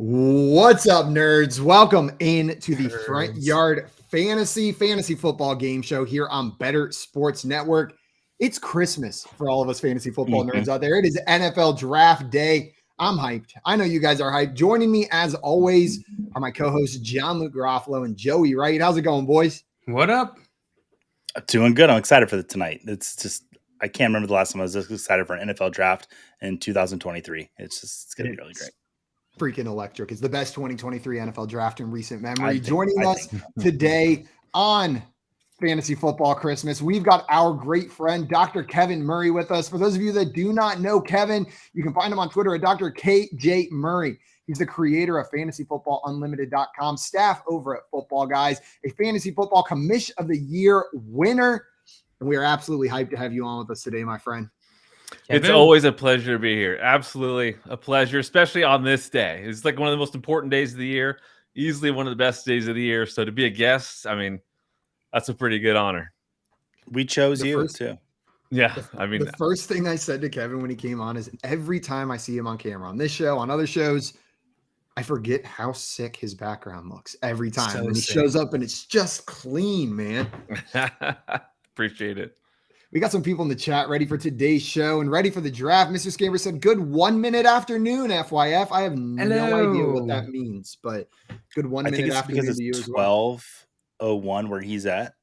What's up, nerds? Welcome into the Front Yard Fantasy Football Game Show here on Bettor Sports Network. It's Christmas for all of us fantasy football nerds out there. It is NFL Draft Day. I'm hyped. I know you guys are hyped. Joining me, as always, are my co-hosts John Luke Garofalo and Joey Wright. How's it going, boys? What up? Doing good. I'm excited for tonight. It's just I can't remember the last time I was this excited for an NFL draft in 2023. It's going to be really great. Freaking electric. It's the best 2023 NFL draft in recent memory. Joining us today on Fantasy Football Christmas, we've got our great friend, Dr. Kevin Murray, with us. For those of you that do not know Kevin, you can find him on Twitter at Dr. KJ Murray. He's the creator of fantasyfootballunlimited.com, staff over at Football Guys, a fantasy football commish of the year winner. And we are absolutely hyped to have you on with us today, my friend. It's always a pleasure to be here. Absolutely a pleasure, especially on this day. It's like one of the most important days of the year, easily one of the best days of the year. So to be a guest, I mean, that's a pretty good honor. We chose you too. Yeah. I mean, the first thing I said to Kevin when he came on is every time I see him on camera, on this show, on other shows, I forget how sick his background looks every time. When he shows up and it's just clean, man. Appreciate it. We got some people in the chat ready for today's show and ready for the draft. Mr. Scamper said, good 1 minute afternoon, FYF. I have no idea what that means, but good 1 minute afternoon to you as well. 12:01 where he's at.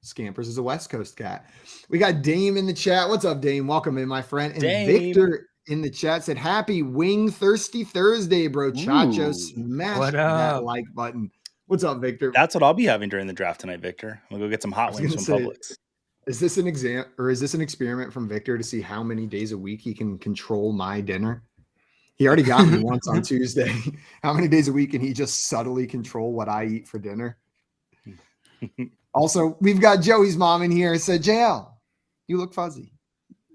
Scampers is a West Coast cat. We got Dame in the chat. What's up, Dame? Welcome in, my friend. And Dame. Victor in the chat said, happy Wing Thirsty Thursday, bro. Chacho, smash that like button. What's up, Victor? That's what I'll be having during the draft tonight, Victor. I'm going to go get some hot wings from Publix. Is this an exam or is this an experiment from Victor to see how many days a week he can control my dinner? He already got me once on Tuesday. How many days a week can he just subtly control what I eat for dinner? Also, we've got Joey's mom in here. Said, JL, you look fuzzy.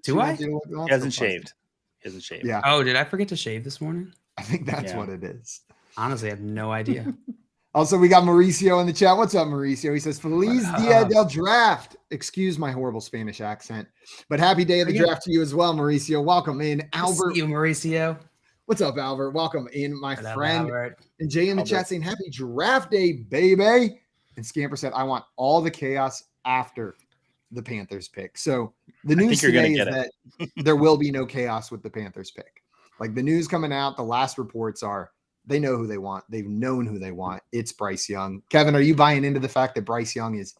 Do I? He hasn't shaved. Yeah. Oh, did I forget to shave this morning? I think that's what it is. Honestly, I have no idea. Also, we got Mauricio in the chat. What's up, Mauricio? He says, Feliz Dia del Draft. Excuse my horrible Spanish accent, but happy day of the draft to you as well, Mauricio. Welcome in. Albert. See you, Mauricio. What's up, Albert? Welcome in, my friend. Albert. And Jay in the chat saying, happy draft day, baby. And Scamper said, I want all the chaos after the Panthers pick. So the news today is that there will be no chaos with the Panthers pick. Like the news coming out, the last reports are, they know who they want. They've known who they want. It's Bryce Young. Kevin, are you buying into the fact that Bryce Young is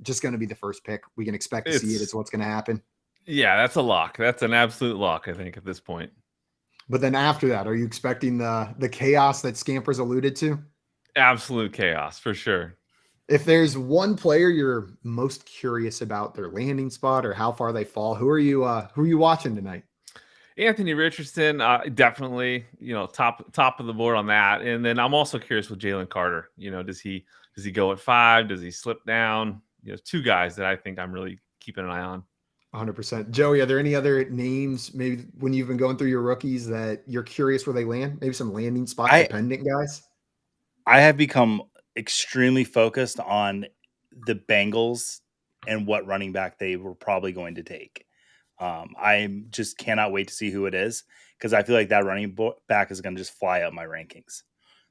just going to be the first pick? We can expect to see it. It's what's going to happen. Yeah, that's a lock. That's an absolute lock, I think, at this point. But then after that, are you expecting the chaos that Scampers alluded to? Absolute chaos, for sure. If there's one player you're most curious about their landing spot or how far they fall, who are you watching tonight? Anthony Richardson, definitely, top of the board on that. And then I'm also curious with Jalen Carter. Does he go at 5? Does he slip down? Two guys that I think I'm really keeping an eye on. 100%. Joey, are there any other names, maybe when you've been going through your rookies, that you're curious where they land? Maybe some landing spot dependent guys? I have become extremely focused on the Bengals and what running back they were probably going to take. I just cannot wait to see who it is because I feel like that running back is going to just fly up my rankings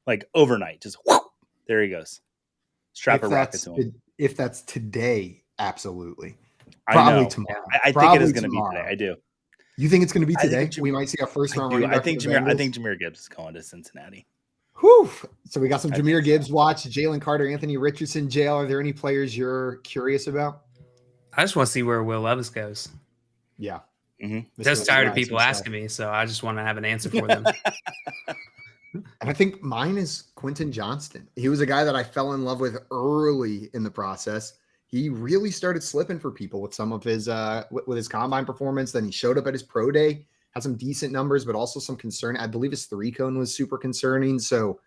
like overnight. Just whoop, there he goes. Strap a rocket to him. If that's today, absolutely. Probably tomorrow. I think it is going to be today. I do. You think it's going to be today? We might see our first round running back. I think Jahmyr Gibbs is going to Cincinnati. Whew. So we got some Jahmyr Gibbs watch, Jalen Carter, Anthony Richardson. JL, are there any players you're curious about? I just want to see where Will Levis goes. Yeah. Mm-hmm. Just tired of people asking me, so I just want to have an answer for them. And I think mine is Quentin Johnston. He was a guy that I fell in love with early in the process. He really started slipping for people with some of his with his combine performance. Then he showed up at his pro day, had some decent numbers, but also some concern. I believe his 3-cone was super concerning. So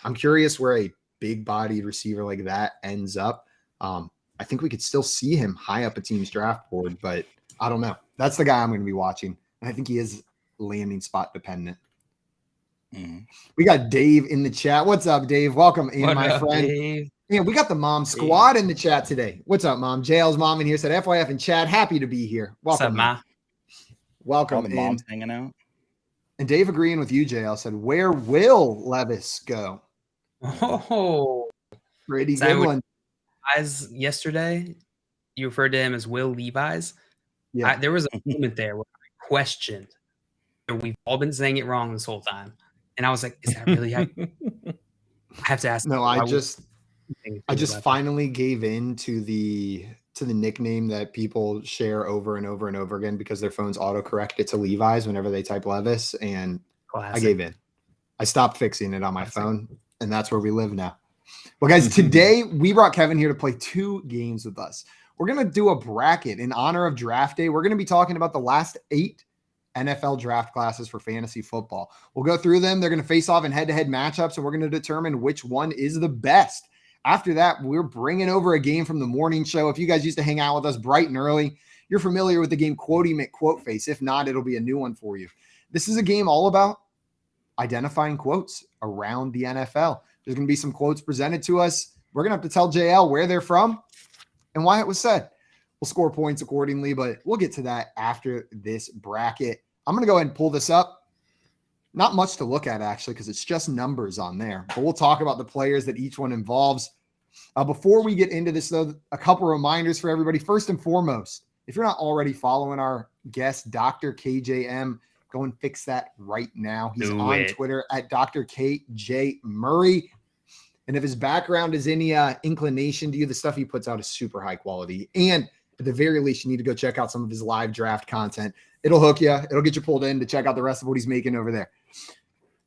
I'm curious where a big-bodied receiver like that ends up. I think we could still see him high up a team's draft board, but I don't know. That's the guy I'm going to be watching. And I think he is landing spot dependent. Mm-hmm. We got Dave in the chat. What's up, Dave? Welcome in, my friend. Dave? Yeah, we got the mom squad in the chat today. What's up, Mom? JL's mom in here said FYF in chat. Happy to be here. Welcome. What's up, Ma? Welcome. All the moms hanging out. And Dave agreeing with you, JL, said, where will Levis go? Oh, Pretty Is that good what- one. as yesterday, you referred to him as Will Levi's. Yeah. There was a moment there where I questioned. We've all been saying it wrong this whole time, and I was like, "Is that really how?" I have to ask. No, why I would just you think I about just that? finally gave in to the nickname that people share over and over and over again because their phones autocorrect it to Levi's whenever they type Levis, and I Classic. gave in. I stopped fixing it on my Classic. phone, and that's where we live now. Well, guys, today we brought Kevin here to play 2 games with us. We're going to do a bracket in honor of draft day. We're going to be talking about the last 8 NFL draft classes for fantasy football. We'll go through them. They're going to face off in head-to-head matchups, and we're going to determine which one is the best. After that, we're bringing over a game from the morning show. If you guys used to hang out with us bright and early, you're familiar with the game Quotey McQuote Face. If not, it'll be a new one for you. This is a game all about identifying quotes around the NFL. There's going to be some quotes presented to us. We're going to have to tell JL where they're from and why it was said. We'll score points accordingly, but we'll get to that after this bracket. I'm going to go ahead and pull this up. Not much to look at, actually, because it's just numbers on there. But we'll talk about the players that each one involves. Before we get into this, though, a couple reminders for everybody. First and foremost, if you're not already following our guest, Dr. KJM, go and fix that right now. He's Do on it. Twitter at Dr. KJ Murray. And if his background is any inclination to you, the stuff he puts out is super high quality. And at the very least, you need to go check out some of his live draft content. It'll hook you. It'll get you pulled in to check out the rest of what he's making over there.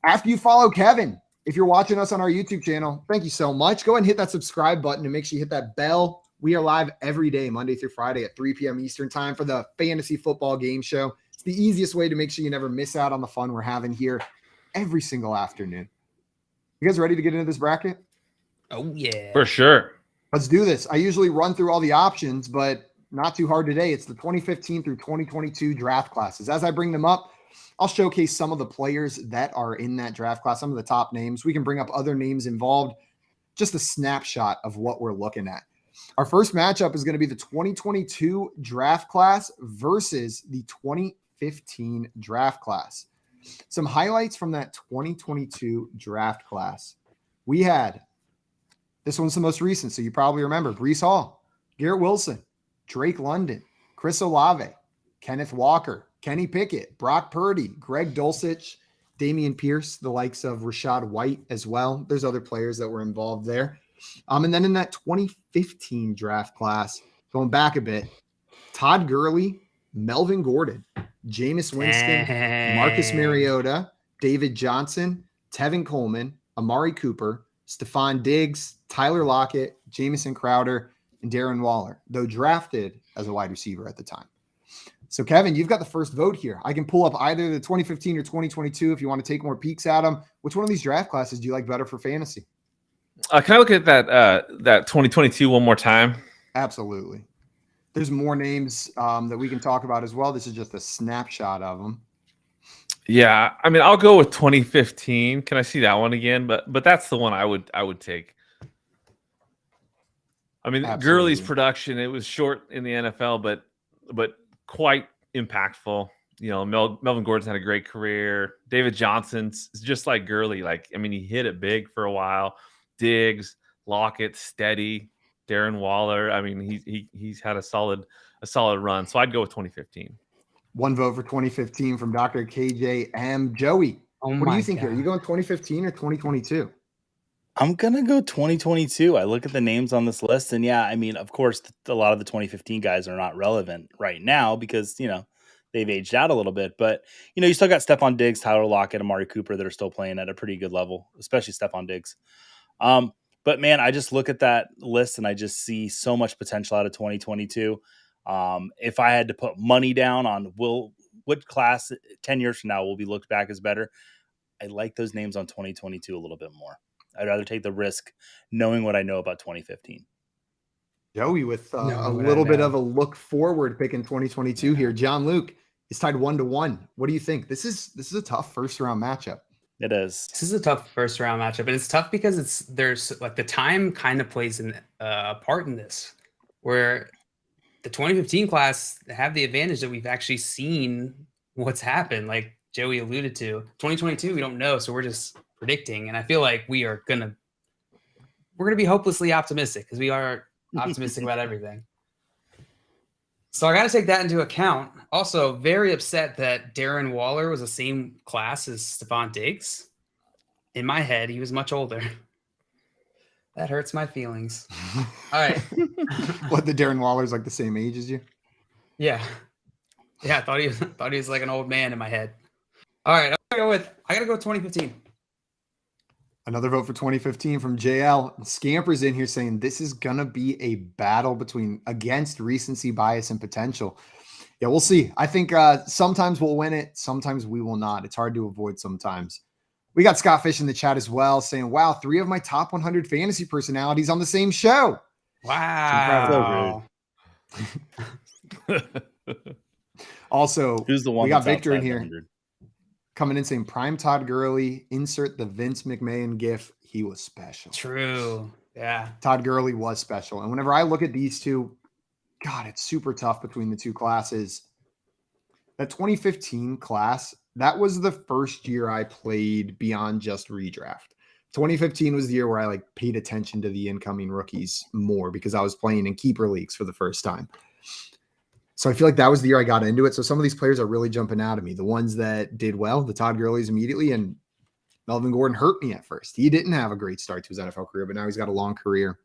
After you follow Kevin, if you're watching us on our YouTube channel, thank you so much. Go ahead and hit that subscribe button and make sure you hit that bell. We are live every day, Monday through Friday at 3 p.m. Eastern time for the Fantasy Football Game Show. It's the easiest way to make sure you never miss out on the fun we're having here every single afternoon. You guys ready to get into this bracket? Oh yeah. For sure. Let's do this. I usually run through all the options, but not too hard today. It's the 2015 through 2022 draft classes. As I bring them up, I'll showcase some of the players that are in that draft class, some of the top names. We can bring up other names involved, just a snapshot of what we're looking at. Our first matchup is going to be the 2022 draft class versus the 2015 draft class. Some highlights from that 2022 draft class. We had, this one's the most recent, so you probably remember, Breece Hall, Garrett Wilson, Drake London, Chris Olave, Kenneth Walker, Kenny Pickett, Brock Purdy, Greg Dulcich, Damian Pierce, the likes of Rashad White as well. There's other players that were involved there. And then in that 2015 draft class, going back a bit, Todd Gurley, Melvin Gordon, Jameis Winston, Marcus Mariota, David Johnson, Tevin Coleman, Amari Cooper, Stephon Diggs, Tyler Lockett, Jamison Crowder, and Darren Waller, though drafted as a wide receiver at the time. So, Kevin, you've got the first vote here. I can pull up either the 2015 or 2022 if you want to take more peeks at them. Which one of these draft classes do you like better for fantasy? Can I look at that 2022 one more time? Absolutely. There's more names that we can talk about as well. This is just a snapshot of them. Yeah, I mean, I'll go with 2015. Can I see that one again? But that's the one I would take. I mean, Absolutely. Gurley's production, it was short in the NFL, but quite impactful. You know, Melvin Gordon's had a great career. David Johnson's just like Gurley. Like, I mean, he hit it big for a while. Diggs, Lockett, steady. Darren Waller. I mean, he's had a solid run. So I'd go with 2015. One vote for 2015 from Dr. KJM. Joey, what do you think here? Are you going 2015 or 2022? I'm going to go 2022. I look at the names on this list, and yeah, I mean, of course, a lot of the 2015 guys are not relevant right now because, they've aged out a little bit. But, you still got Stephon Diggs, Tyler Lockett, Amari Cooper that are still playing at a pretty good level, especially Stephon Diggs. But, man, I just look at that list, and I just see so much potential out of 2022. If I had to put money down on what class 10 years from now will be looked back as better, I like those names on 2022 a little bit more. I'd rather take the risk knowing what I know about 2015. Joey with a little bit of a look forward pick in 2022 here. John Luke is tied 1-1. What do you think? This is a tough first round matchup. It is. This is a tough first round matchup, and it's tough because there's like the time kind of plays a part in this, where the 2015 class have the advantage that we've actually seen what's happened. Like Joey alluded to, 2022 we don't know, so we're just predicting. And I feel like we're gonna be hopelessly optimistic because we are optimistic about everything. So I got to take that into account. Also, very upset that Darren Waller was the same class as Stephon Diggs. In my head, he was much older. That hurts my feelings. All right. What, the Darren Waller's like the same age as you? Yeah. Yeah, I thought he was like an old man in my head. All right, I gotta go 2015. Another vote for 2015 from JL. Scamper's in here saying this is gonna be a battle against recency bias and potential. Yeah, we'll see. I think sometimes we'll win it, sometimes we will not. It's hard to avoid sometimes. We got Scott Fish in the chat as well saying, wow, 3 of my top 100 fantasy personalities on the same show. Wow. Also, who's the one? We got Victor in here coming in saying prime Todd Gurley, insert the Vince McMahon gif. He was special. True. Yeah. Todd Gurley was special. And whenever I look at these two, God, it's super tough between the two classes. That 2015 class, that was the first year I played beyond just redraft. 2015 was the year where I paid attention to the incoming rookies more because I was playing in keeper leagues for the first time. So I feel like that was the year I got into it. So some of these players are really jumping out at me. The ones that did well, the Todd Gurleys immediately, and Melvin Gordon hurt me at first. He didn't have a great start to his NFL career, but now he's got a long career.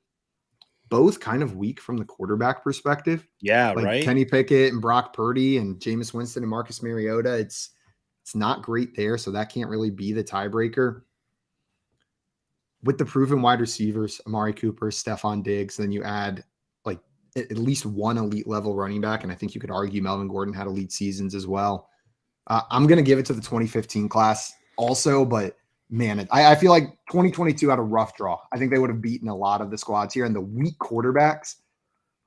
Both kind of weak from the quarterback perspective. Yeah, right. Kenny Pickett and Brock Purdy and Jameis Winston and Marcus Mariota. It's not great there, so that can't really be the tiebreaker. With the proven wide receivers, Amari Cooper, Stephon Diggs, then you add at least one elite level running back. And I think you could argue Melvin Gordon had elite seasons as well. I'm going to give it to the 2015 class also, but man, I feel like 2022 had a rough draw. I think they would have beaten a lot of the squads here, and the weak quarterbacks,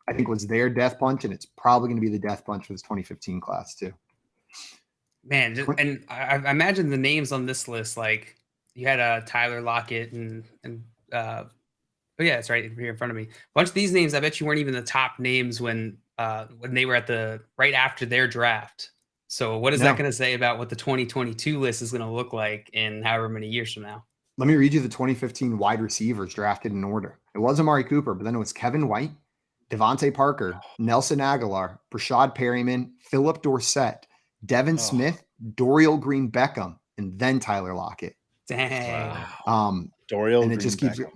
I think, was their death punch. And it's probably going to be the death punch for this 2015 class too. Man. And I imagine the names on this list, like you had Tyler Lockett and oh yeah, it's right here in front of me. A bunch of these names, I bet you weren't even the top names when they were at right after their draft. So what is that going to say about what the 2022 list is going to look like in however many years from now? Let me read you the 2015 wide receivers drafted in order. It was Amari Cooper, but then it was Kevin White, Devontae Parker, Nelson Aguilar, Brashad Perryman, Philip Dorsett, Devin Smith, Dorial Green Beckham, and then Tyler Lockett. Dang. Wow. Dorial and Green it just Beckham. keeps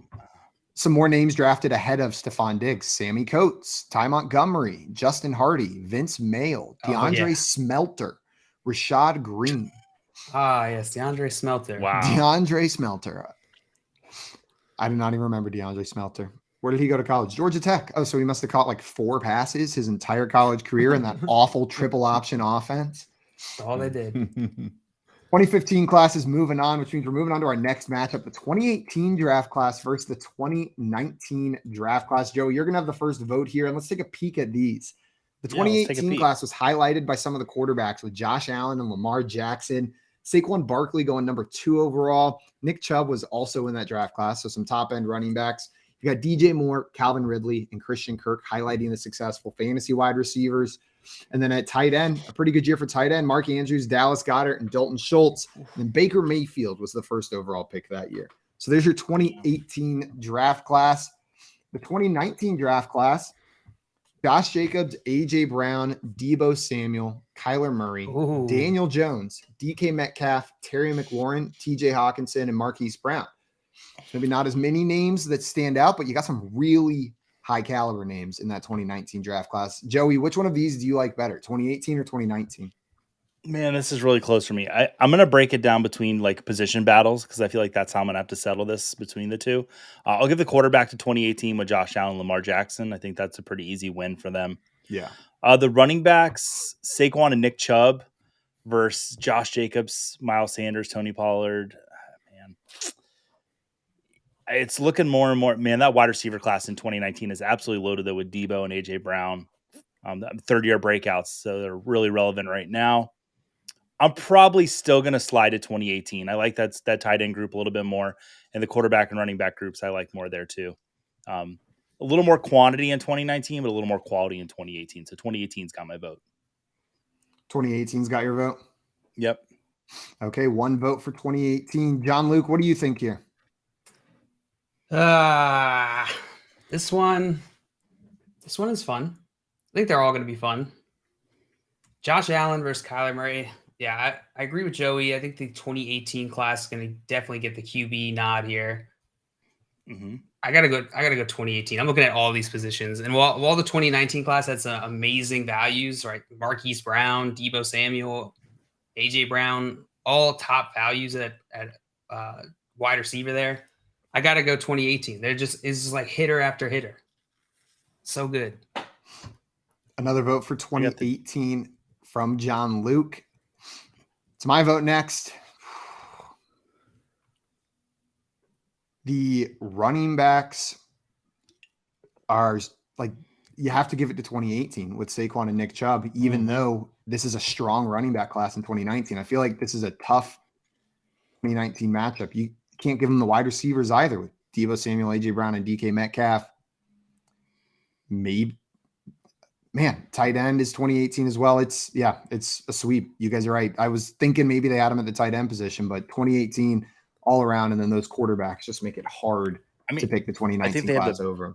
some more names drafted ahead of Stephon Diggs: Sammy Coates, Ty Montgomery, Justin Hardy, Vince Mayle, DeAndre Smelter, Rashad Green. Ah, yes, DeAndre Smelter. Wow. DeAndre Smelter. I do not even remember DeAndre Smelter. Where did he go to college? Georgia Tech. Oh, so he must have caught 4 passes his entire college career in that awful triple option offense. That's all they did. 2015 class is moving on, which means we're moving on to our next matchup, the 2018 draft class versus the 2019 draft class. Joe, you're going to have the first vote here, and let's take a peek at these. The 2018 class was highlighted by some of the quarterbacks with Josh Allen and Lamar Jackson, Saquon Barkley going number 2 overall. Nick Chubb was also in that draft class, so some top-end running backs. You got DJ Moore, Calvin Ridley, and Christian Kirk highlighting the successful fantasy wide receivers. And then at tight end, a pretty good year for tight end, Mark Andrews, Dallas Goedert, and Dalton Schultz. And Baker Mayfield was the first overall pick that year. So there's your 2018 draft class. The 2019 draft class, Josh Jacobs, A.J. Brown, Deebo Samuel, Kyler Murray, Daniel Jones, DK Metcalf, Terry McLaurin, T.J. Hawkinson, and Marquise Brown. Maybe not as many names that stand out, but you got some really high caliber names in that 2019 draft class. Joey, which one of these do you like better, 2018 or 2019? Man, this is really close for me. I'm going to break it down between like position battles because I feel like that's how I'm going to have to settle this between the two. I'll give the quarterback to 2018 with Josh Allen and Lamar Jackson. I think that's a pretty easy win for them. Yeah. The running backs, Saquon and Nick Chubb versus Josh Jacobs, Miles Sanders, Tony Pollard. Man, it's looking more and more. Man, that wide receiver class in 2019 is absolutely loaded though with Debo and AJ Brown. Third-year breakouts, so they're really relevant right now. I'm probably still going to slide to 2018. I like that tight end group a little bit more, and the quarterback and running back groups I like more there too. A little more quantity in 2019, but a little more quality in 2018. So 2018's got my vote. 2018's got your vote? Yep. Okay, one vote for 2018. John Luke, what do you think here? This one is fun. I think they're all going to be fun. Josh Allen versus Kyler Murray. Yeah, I agree with Joey. I think the 2018 class is going to definitely get the QB nod here. Mm-hmm. I gotta go 2018. I'm looking at all these positions, and while the 2019 class had some amazing values, right? Marquise Brown, Debo Samuel, AJ Brown, all top values at wide receiver there. I gotta go 2018. They're just like hitter after hitter. So good. Another vote for 2018 from John Luke. It's my vote next. The running backs are like, you have to give it to 2018 with Saquon and Nick Chubb, even though this is a strong running back class in 2019. I feel like this is a tough 2019 matchup. You can't give them the wide receivers either with Debo Samuel, AJ Brown, and DK Metcalf. Maybe. Man, tight end is 2018 as well. It's a sweep. You guys are right. I was thinking maybe they had him at the tight end position, but 2018 all around, and then those quarterbacks just make it hard to pick the 2019 class over.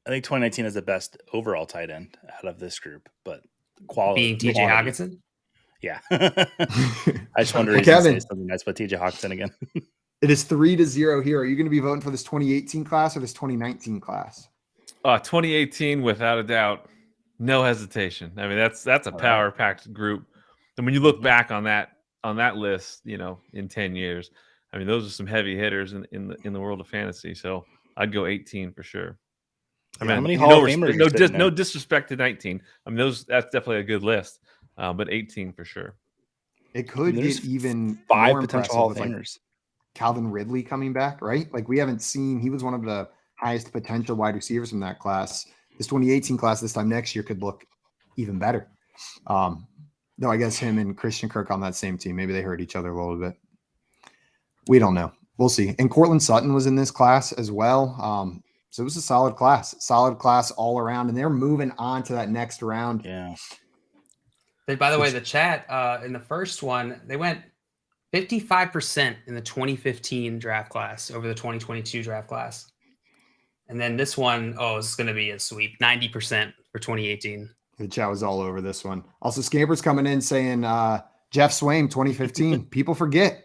I think 2019 is the best overall tight end out of this group, but quality. Being TJ Hawkinson? Yeah. I just wonder if you say something nice about TJ Hawkinson again. It is 3-0 here. Are you going to be voting for this 2018 class or this 2019 class? 2018, without a doubt. No hesitation. I mean, that's a power-packed group. And when you look back on that list, in 10 years, I mean, those are some heavy hitters in the world of fantasy. So I'd go 18 for sure. I mean, how many Hall of Famers? No disrespect to 19. I mean, that's definitely a good list, but 18 for sure. It could get even 5 more potential Hall of Famers. Famers. Calvin Ridley coming back, right? Like he was one of the highest potential wide receivers from that class. This 2018 class this time next year could look even better. Though I guess him and Christian Kirk on that same team, maybe they hurt each other a little bit. We don't know. We'll see. And Cortland Sutton was in this class as well. So it was a solid class all around. And they're moving on to that next round. Yeah. By the way, the chat in the first one, they went 55% in the 2015 draft class over the 2022 draft class. And then this one, it's going to be a sweep, 90% for 2018. The chat was all over this one. Also, Scamper's coming in saying Jeff Swaim 2015. People forget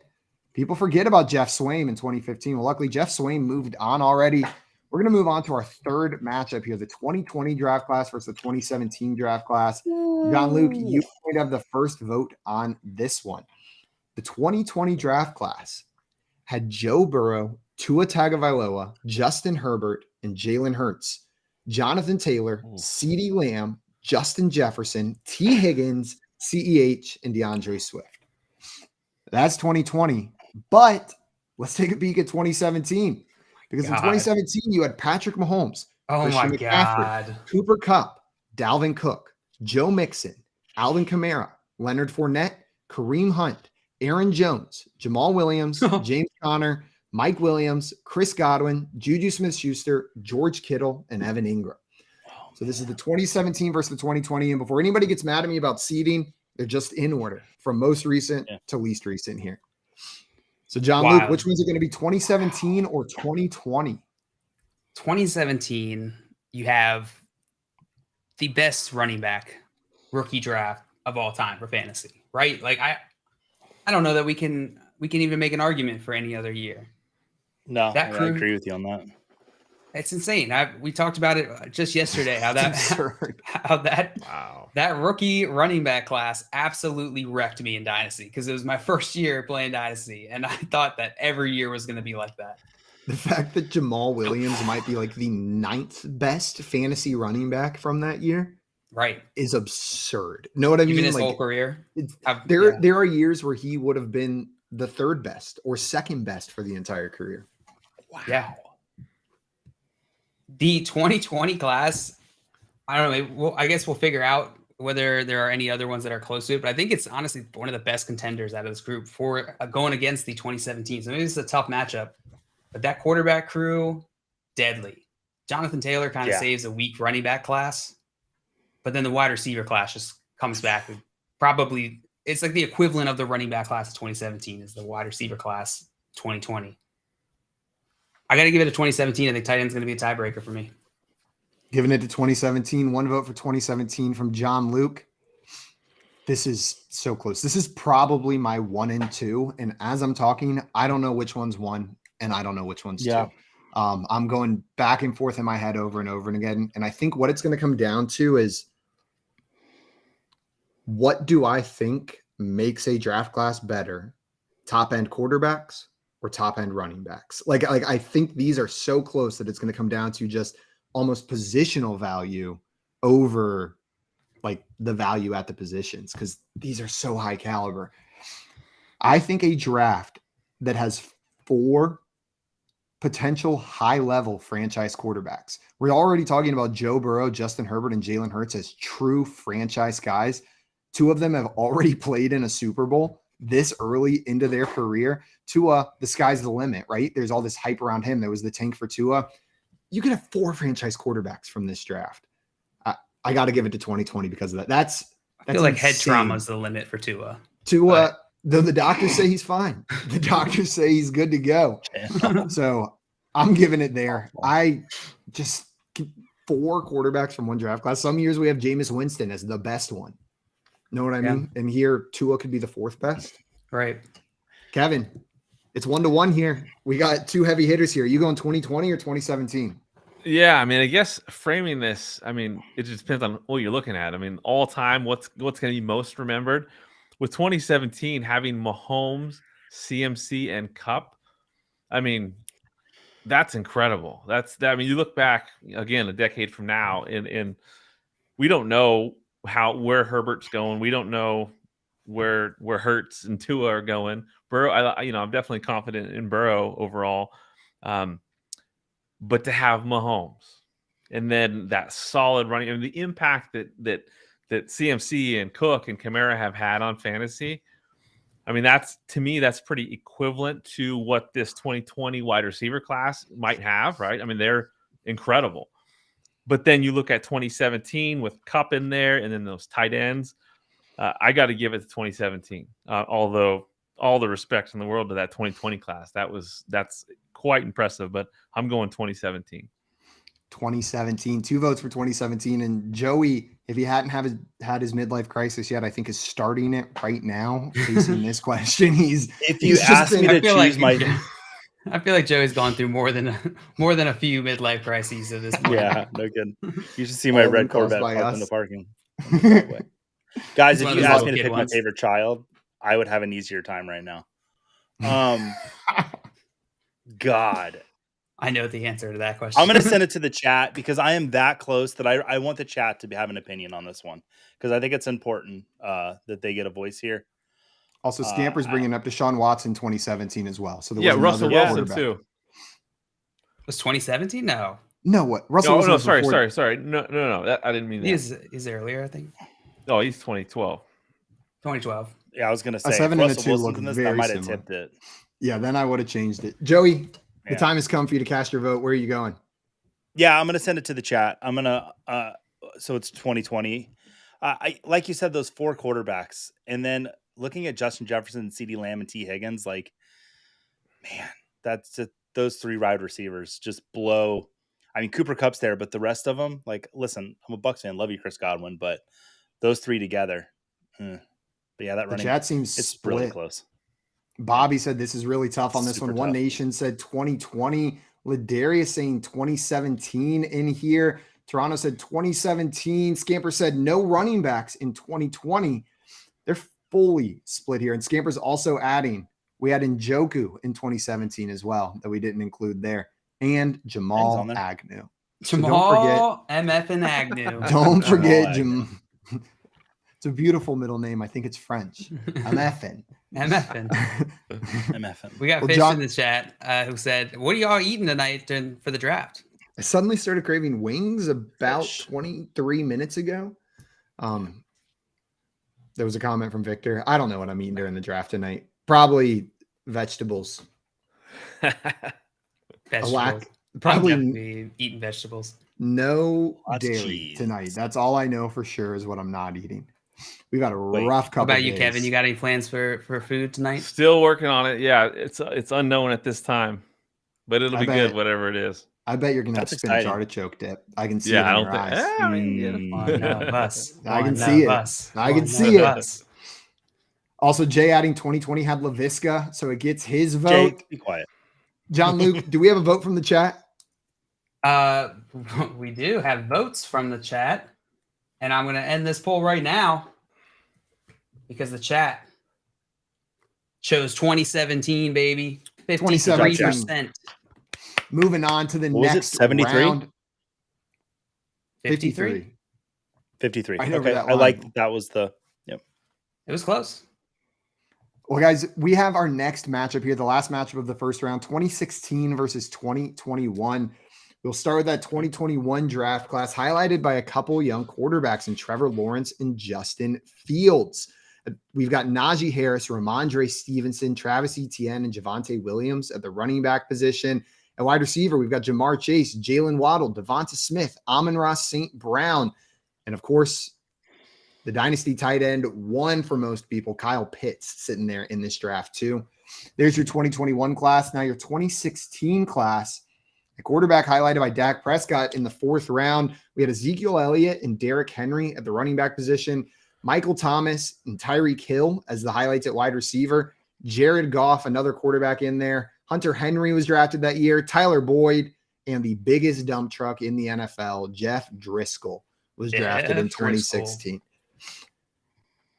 about Jeff Swaim in 2015. Well, luckily, Jeff Swaim moved on already. We're going to move on to our third matchup here, the 2020 draft class versus the 2017 draft class. John Luke, you might have the first vote on this one. The 2020 draft class had Joe Burrow, Tua Tagovailoa, Justin Herbert, and Jalen Hurts, Jonathan Taylor, CeeDee Lamb, Justin Jefferson, T. Higgins, CEH, and DeAndre Swift. That's 2020. But let's take a peek at 2017. Because in 2017, you had Patrick Mahomes, Christian McCaffrey, Cooper Kupp, Dalvin Cook, Joe Mixon, Alvin Kamara, Leonard Fournette, Kareem Hunt, Aaron Jones, Jamal Williams, James Conner, Mike Williams, Chris Godwin, Juju Smith-Schuster, George Kittle, and Evan Ingram. So this is the 2017 versus the 2020. And before anybody gets mad at me about seeding, they're just in order from most recent to least recent here. So John Luke, which one's it going to be, 2017 or 2020? 2017, you have the best running back rookie draft of all time for fantasy, right? Like I don't know that we can even make an argument for any other year. No, That I crew- agree with you on that. It's insane. We talked about it just yesterday. How that Wow. that rookie running back class absolutely wrecked me in Dynasty because it was my first year playing Dynasty, and I thought that every year was going to be like that. The fact that Jamal Williams might be like the 9th best fantasy running back from that year, right, is absurd. Know what I mean? Even his like whole career. There are years where he would have been the 3rd best or 2nd best for the entire career. Wow. Yeah. The 2020 class, I don't know. I guess we'll figure out whether there are any other ones that are close to it. But I think it's honestly one of the best contenders out of this group for going against the 2017. So maybe this is a tough matchup. But that quarterback crew, deadly. Jonathan Taylor kind of saves a weak running back class. But then the wide receiver class just comes back. Probably, it's like the equivalent of the running back class of 2017 is the wide receiver class 2020. I got to give it a 2017. I think tight end's going to be a tiebreaker for me. Giving it to 2017. 1 vote for 2017 from John Luke. This is so close. This is probably my 1 and 2. And as I'm talking, I don't know which one's 1 and I don't know which one's 2. I'm going back and forth in my head over and over and again. And I think what it's going to come down to is, what do I think makes a draft class better? Top end quarterbacks or top end running backs? Like I think these are so close that it's going to come down to just almost positional value over like the value at the positions, because these are so high caliber. I think a draft that has 4 potential high level franchise quarterbacks. We're already talking about Joe Burrow, Justin Herbert, and Jalen Hurts as true franchise guys. 2 of them have already played in a Super Bowl this early into their career. Tua, the sky's the limit, right? There's all this hype around him. There was the tank for Tua. You could have 4 franchise quarterbacks from this draft. I got to give it to 2020 because of that. That's I feel like head trauma is the limit for Tua. Tua, though the doctors say he's fine. The doctors say he's good to go. So I'm giving it there. I just 4 quarterbacks from one draft class. Some years we have Jameis Winston as the best one. Know what I mean? And here Tua could be the 4th best. Right. Kevin, it's 1-1 here. We got 2 heavy hitters here. You going 2020 or 2017? Yeah, I mean, I guess framing this, I mean, it just depends on what you're looking at. I mean, all time, what's going to be most remembered? With 2017 having Mahomes, CMC, and Cup, I mean, that's incredible. I mean, you look back again a decade from now, and we don't know where Herbert's going. We don't know where Hurts and Tua are going. Burrow, I'm definitely confident in Burrow overall. But to have Mahomes and then that solid running, and the impact that CMC and Cook and Kamara have had on fantasy, I mean, to me, that's pretty equivalent to what this 2020 wide receiver class might have, right? I mean, they're incredible. But then you look at 2017 with Cup in there and then those tight ends. I got to give it to 2017, although all the respect in the world to that 2020 class. That's quite impressive, but I'm going 2017. 2017, 2 votes for 2017. And Joey, if he hadn't had his midlife crisis yet, I think is starting it right now. Facing this question, if you ask me to choose I feel like Joey's gone through more than a few midlife crises at this point. Yeah, no good. You should see my red Corvette parked in the parking. Guys, if you asked me to pick my favorite child, I would have an easier time right now. God. I know the answer to that question. I'm going to send it to the chat because I am that close that I want the chat to have an opinion on this one, because I think it's important that they get a voice here. Also, Scamper's bringing up Deshaun Watson 2017 as well. So there was Russell Wilson too. Was 2017? No. No, what? Russell Wilson. No, sorry. No. I didn't mean that. He's earlier, I think. Oh, he's 2012. 2012. Yeah, I was going to say, a 7 and a 2 Wilson look from this, very I might similar. have tipped it. Yeah, then I would have changed it. Joey, the time has come for you to cast your vote. Where are you going? Yeah, I'm going to send it to the chat. I'm going to, so it's 2020. I like you said, those 4 quarterbacks, and then looking at Justin Jefferson, CeeDee Lamb, and T. Higgins, like, man, that's just, those 3 wide receivers just blow. I mean, Cooper Kupp's there, but the rest of them, like, listen, I'm a Bucs fan, love you, Chris Godwin, but those 3 together, but yeah, that running chat seems it's split. really close. Bobby said this is really tough on this Super one. One tough. Nation said 2020. Ladarius saying 2017 in here. Toronto said 2017. Scamper said no running backs in 2020. They're fully split here. And Scamper's also adding, we had Njoku in 2017 as well that we didn't include there. And Jamal Agnew. Jamal MF and Agnew. Don't forget It's a beautiful middle name. I think it's French. I'm effing. We got Fish in the chat who said, what are y'all eating tonight for the draft? I suddenly started craving wings about 23 minutes ago. There was a comment from Victor. I don't know what I'm eating during the draft tonight. Probably vegetables. Probably eating vegetables. No dairy tonight. That's all I know for sure is what I'm not eating. We've got a rough couple. What about you, Kevin? You got any plans for food tonight? Still working on it. Yeah, it's unknown at this time, but it'll be good, whatever it is. I bet you're gonna have spinach artichoke dip. I can see it in your eyes. I can see it. I can see it. Also, Jay adding 2020 had LaVisca, so it gets his vote. Jay, be quiet. John Luke, do we have a vote from the chat? We do have votes from the chat, and I'm going to end this poll right now because the chat chose 2017, baby. 53%. Moving on to the next 73? Round. 53. 53. Okay, I like that was the It was close. Well, guys, we have our next matchup here, the last matchup of the first round, 2016 versus 2021. We'll start with that 2021 draft class, highlighted by a couple young quarterbacks in Trevor Lawrence and Justin Fields. We've got Najee Harris, Ramondre Stevenson, Travis Etienne, and Javonte Williams at the running back position. At wide receiver, we've got Jamar Chase, Jalen Waddle, Devonta Smith, Amon-Ra St. Brown, and of course, the dynasty tight end, one for most people, Kyle Pitts, sitting there in this draft too. There's your 2021 class. Now your 2016 class. The quarterback highlighted by Dak Prescott in the 4th round. We had Ezekiel Elliott and Derrick Henry at the running back position. Michael Thomas and Tyreek Hill as the highlights at wide receiver. Jared Goff, another quarterback in there. Hunter Henry was drafted that year. Tyler Boyd, and the biggest dump truck in the NFL, Jeff Driscoll, was drafted in 2016.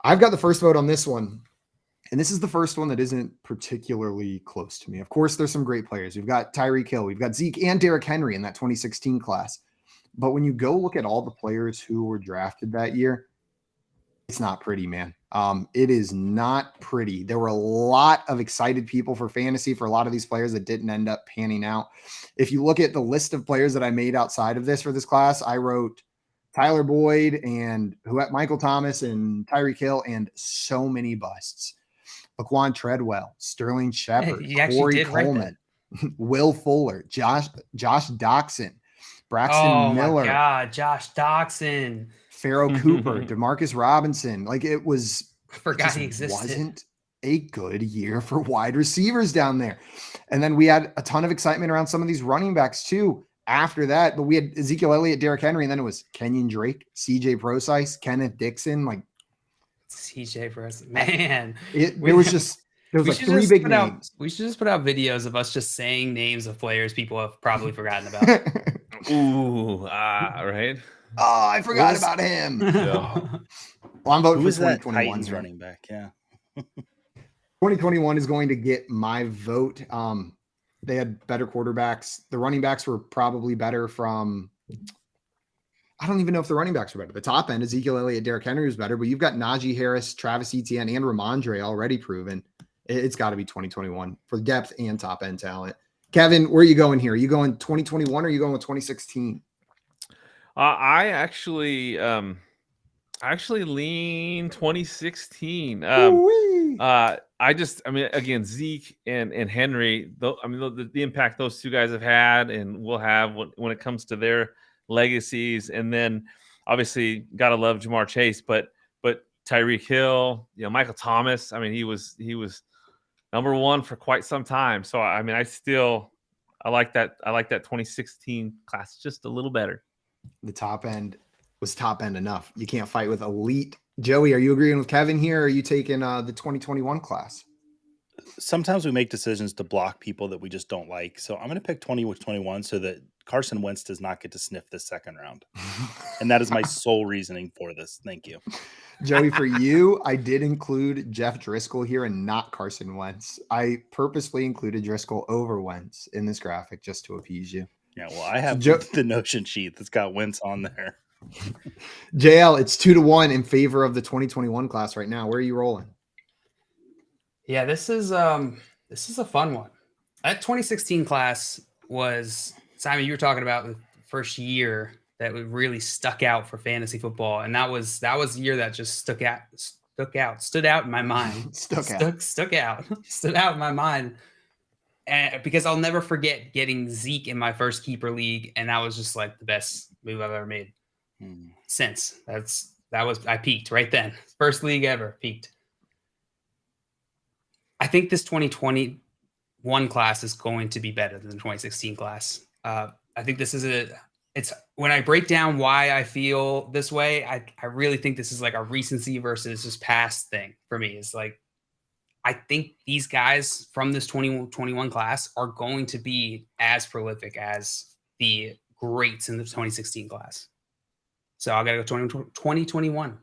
I've got the first vote on this one, and this is the first one that isn't particularly close to me. Of course, there's some great players. We've got Tyreek Hill. We've got Zeke and Derrick Henry in that 2016 class. But when you go look at all the players who were drafted that year, it's not pretty, man. It is not pretty. There were a lot of excited people for fantasy for a lot of these players that didn't end up panning out. If you look at the list of players that I made outside of this for this class, I wrote Tyler Boyd and Michael Thomas and Tyreek Hill and so many busts. Laquan Treadwell, Sterling Shepard, Corey Coleman, Will Fuller, Josh Doxson, Braxton Miller. Oh my God, Josh Doxson. Pharaoh Cooper, Demarcus Robinson. Like it forgot he existed. Wasn't a good year for wide receivers down there. And then we had a ton of excitement around some of these running backs too after that. But we had Ezekiel Elliott, Derrick Henry, and then it was Kenyon Drake, CJ Prosise, Kenneth Dixon. Like CJ Prosise, man. There was like 3 big names. We should just put out videos of us just saying names of players people have probably forgotten about. Ooh, right. Oh, I forgot about him. Yeah. Well, I'm voting for 2021 running back. Yeah. 2021 is going to get my vote. They had better quarterbacks. The running backs were probably better from, I don't even know if the running backs were better. The top end, Ezekiel Elliott, Derrick Henry was better, but you've got Najee Harris, Travis Etienne, and Ramondre already proven. It's got to be 2021 for depth and top end talent. Kevin, where are you going here? Are you going 2021 or are you going with 2016? I actually lean 2016. Again, Zeke and Henry, the impact those two guys have had and will have when it comes to their legacies. And then obviously gotta love Jamar Chase, but Tyreek Hill, Michael Thomas. I mean, he was number one for quite some time. So I like that 2016 class just a little better. The top end was top end enough. You can't fight with elite. Joey, are you agreeing with Kevin here? Or are you taking the 2021 class? sometimes we make decisions to block people that we just don't like. So I'm going to pick 2021 so that Carson Wentz does not get to sniff this second round. And that is my sole reasoning for this. Thank you. Joey, for you, I did include Jeff Driscoll here and not Carson Wentz. I purposely included Driscoll over Wentz in this graphic just to appease you. Yeah, well, I have the Notion sheet that's got Wentz on there. JL, it's 2-1 in favor of the 2021 class right now. Where are you rolling? Yeah, this is a fun one. That 2016 class was, Simon, you were talking about the first year that really stuck out for fantasy football, and that was the year that just stood out in my mind. Stood out in my mind. And because I'll never forget getting Zeke in my first keeper league, and that was just like the best move I've ever made. Since I peaked right then. First league ever, peaked. I think this 2021 class is going to be better than the 2016 class. I think this is it's when I break down why I feel this way, I really think this is like a recency versus just past thing for me. It's like, I think these guys from this 2021 class are going to be as prolific as the greats in the 2016 class. So I got to go 2021.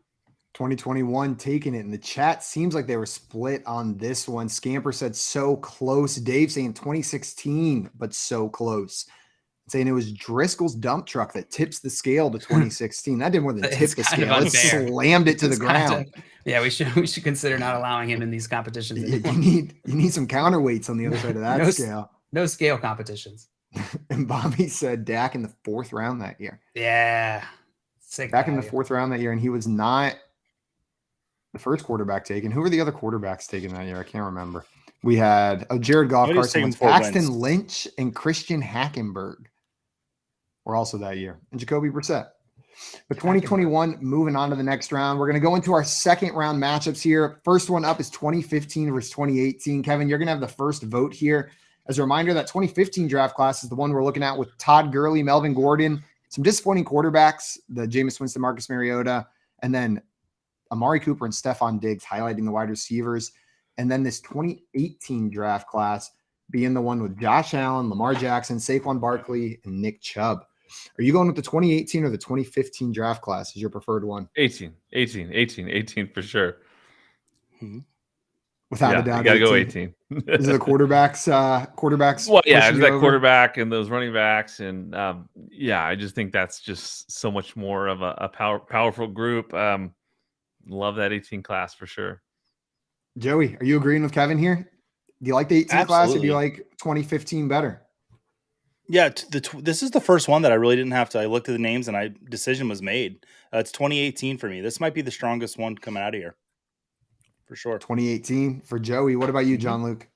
2021 taking it. In the chat seems like they were split on this one. Scamper said so close. Dave saying 2016, but so close. Saying it was Driscoll's dump truck that tips the scale to 2016. That did more than tip the scale. It slammed it to the ground. Yeah, we should consider not allowing him in these competitions anymore. You need some counterweights on the other side of that scale. No scale competitions. And Bobby said Dak in the 4th round that year. Yeah. Back in the 4th round that year, and he was not the first quarterback taken. Who were the other quarterbacks taken that year? I can't remember. We had Jared Goff, Carson Wentz, Paxton Lynch, and Christian Hackenberg were also that year, and Jacoby Brissett. But 2021, moving on to the next round. We're going to go into our second round matchups here. First one up is 2015 versus 2018. Kevin, you're going to have the first vote here. As a reminder, that 2015 draft class is the one we're looking at with Todd Gurley, Melvin Gordon, some disappointing quarterbacks, the Jameis Winston, Marcus Mariota, and then Amari Cooper and Stephon Diggs highlighting the wide receivers. And then this 2018 draft class being the one with Josh Allen, Lamar Jackson, Saquon Barkley, and Nick Chubb. Are you going with the 2018 or the 2015 draft class as your preferred one? 18 for sure. Without a doubt. You got to go 18. Is it the quarterbacks? Well, yeah, it's that quarterback and those running backs. And I just think that's just so much more of a powerful group. Love that 18 class for sure. Joey, are you agreeing with Kevin here? Do you like the 18 class or do you like 2015 better? Yeah, this is the first one that I really didn't have to. I looked at the names and decision was made. It's 2018 for me. This might be the strongest one coming out of here, for sure. 2018 for Joey. What about you, John Luke?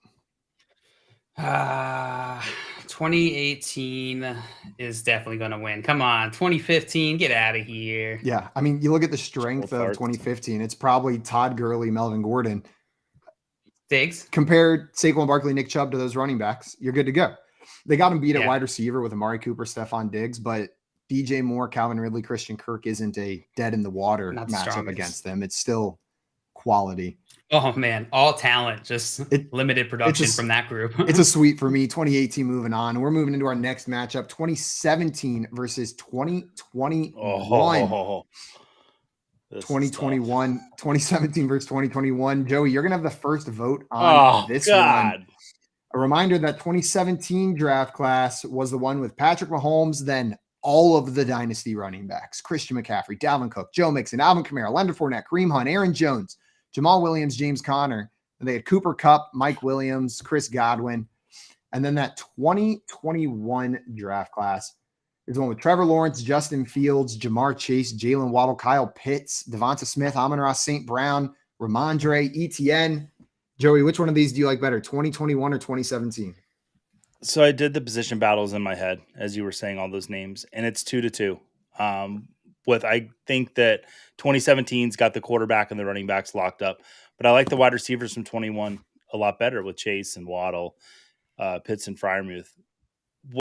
2018 is definitely going to win. Come on, 2015, get out of here. Yeah, I mean, you look at the strength of 2015. It's probably Todd Gurley, Melvin Gordon. Diggs. Compared Saquon Barkley, Nick Chubb to those running backs, you're good to go. They got him beat at wide receiver with Amari Cooper, Stephon Diggs, but DJ Moore, Calvin Ridley, Christian Kirk isn't a dead in the water matchup against them. It's still quality. Oh, man. All talent, just limited production from that group. It's a sweep for me. 2018 moving on. We're moving into our next matchup, 2017 versus 2021. 2017 versus 2021. Joey, you're going to have the first vote on this one. A reminder that 2017 draft class was the one with Patrick Mahomes, then all of the dynasty running backs, Christian McCaffrey, Dalvin Cook, Joe Mixon, Alvin Kamara, Leonard Fournette, Kareem Hunt, Aaron Jones, Jamal Williams, James Conner. And they had Cooper Kupp, Mike Williams, Chris Godwin. And then that 2021 draft class is the one with Trevor Lawrence, Justin Fields, Jamar Chase, Jalen Waddle, Kyle Pitts, Devonta Smith, Amon-Ra St. Brown, Ramondre, Etienne. Joey, which one of these do you like better, 2021 or 2017? So I did the position battles in my head as you were saying all those names, and it's 2-2. I think that 2017's got the quarterback and the running backs locked up, but I like the wide receivers from 21 a lot better with Chase and Waddle, Pitts and Freiermuth.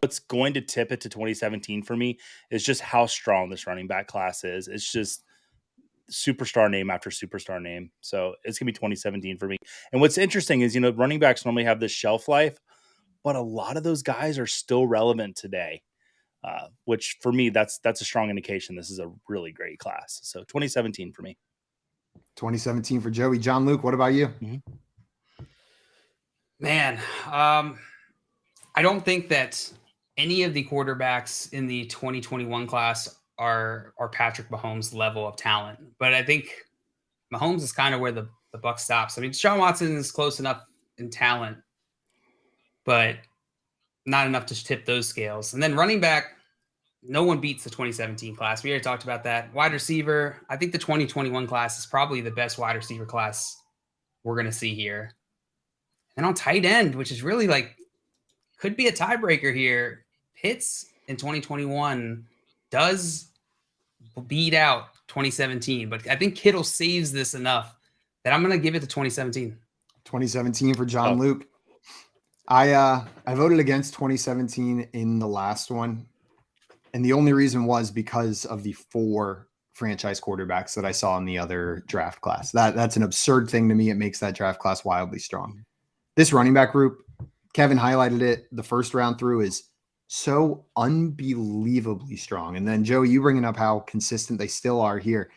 What's going to tip it to 2017 for me is just how strong this running back class is. It's just superstar name after superstar name. So it's going to be 2017 for me. And what's interesting is, running backs normally have this shelf life, but a lot of those guys are still relevant today, which for me, that's a strong indication this is a really great class. So 2017 for me. 2017 for Joey. John Luke, what about you? Man, I don't think that any of the quarterbacks in the 2021 class are Patrick Mahomes' level of talent. But I think Mahomes is kind of where the buck stops. I mean, Deshaun Watson is close enough in talent, but not enough to tip those scales. And then running back, no one beats the 2017 class. We already talked about that. Wide receiver, I think the 2021 class is probably the best wide receiver class we're going to see here. And on tight end, which is really could be a tiebreaker here, Pitts in 2021 does beat out 2017, but I think Kittle saves this enough that I'm going to give it to 2017. 2017 for John Luke. I voted against 2017 in the last one. And the only reason was because of the 4 franchise quarterbacks that I saw in the other draft class. That's an absurd thing to me. It makes that draft class wildly strong. This running back group, Kevin highlighted it, the first round through is so unbelievably strong. And then, Joe, you bringing up how consistent they still are here.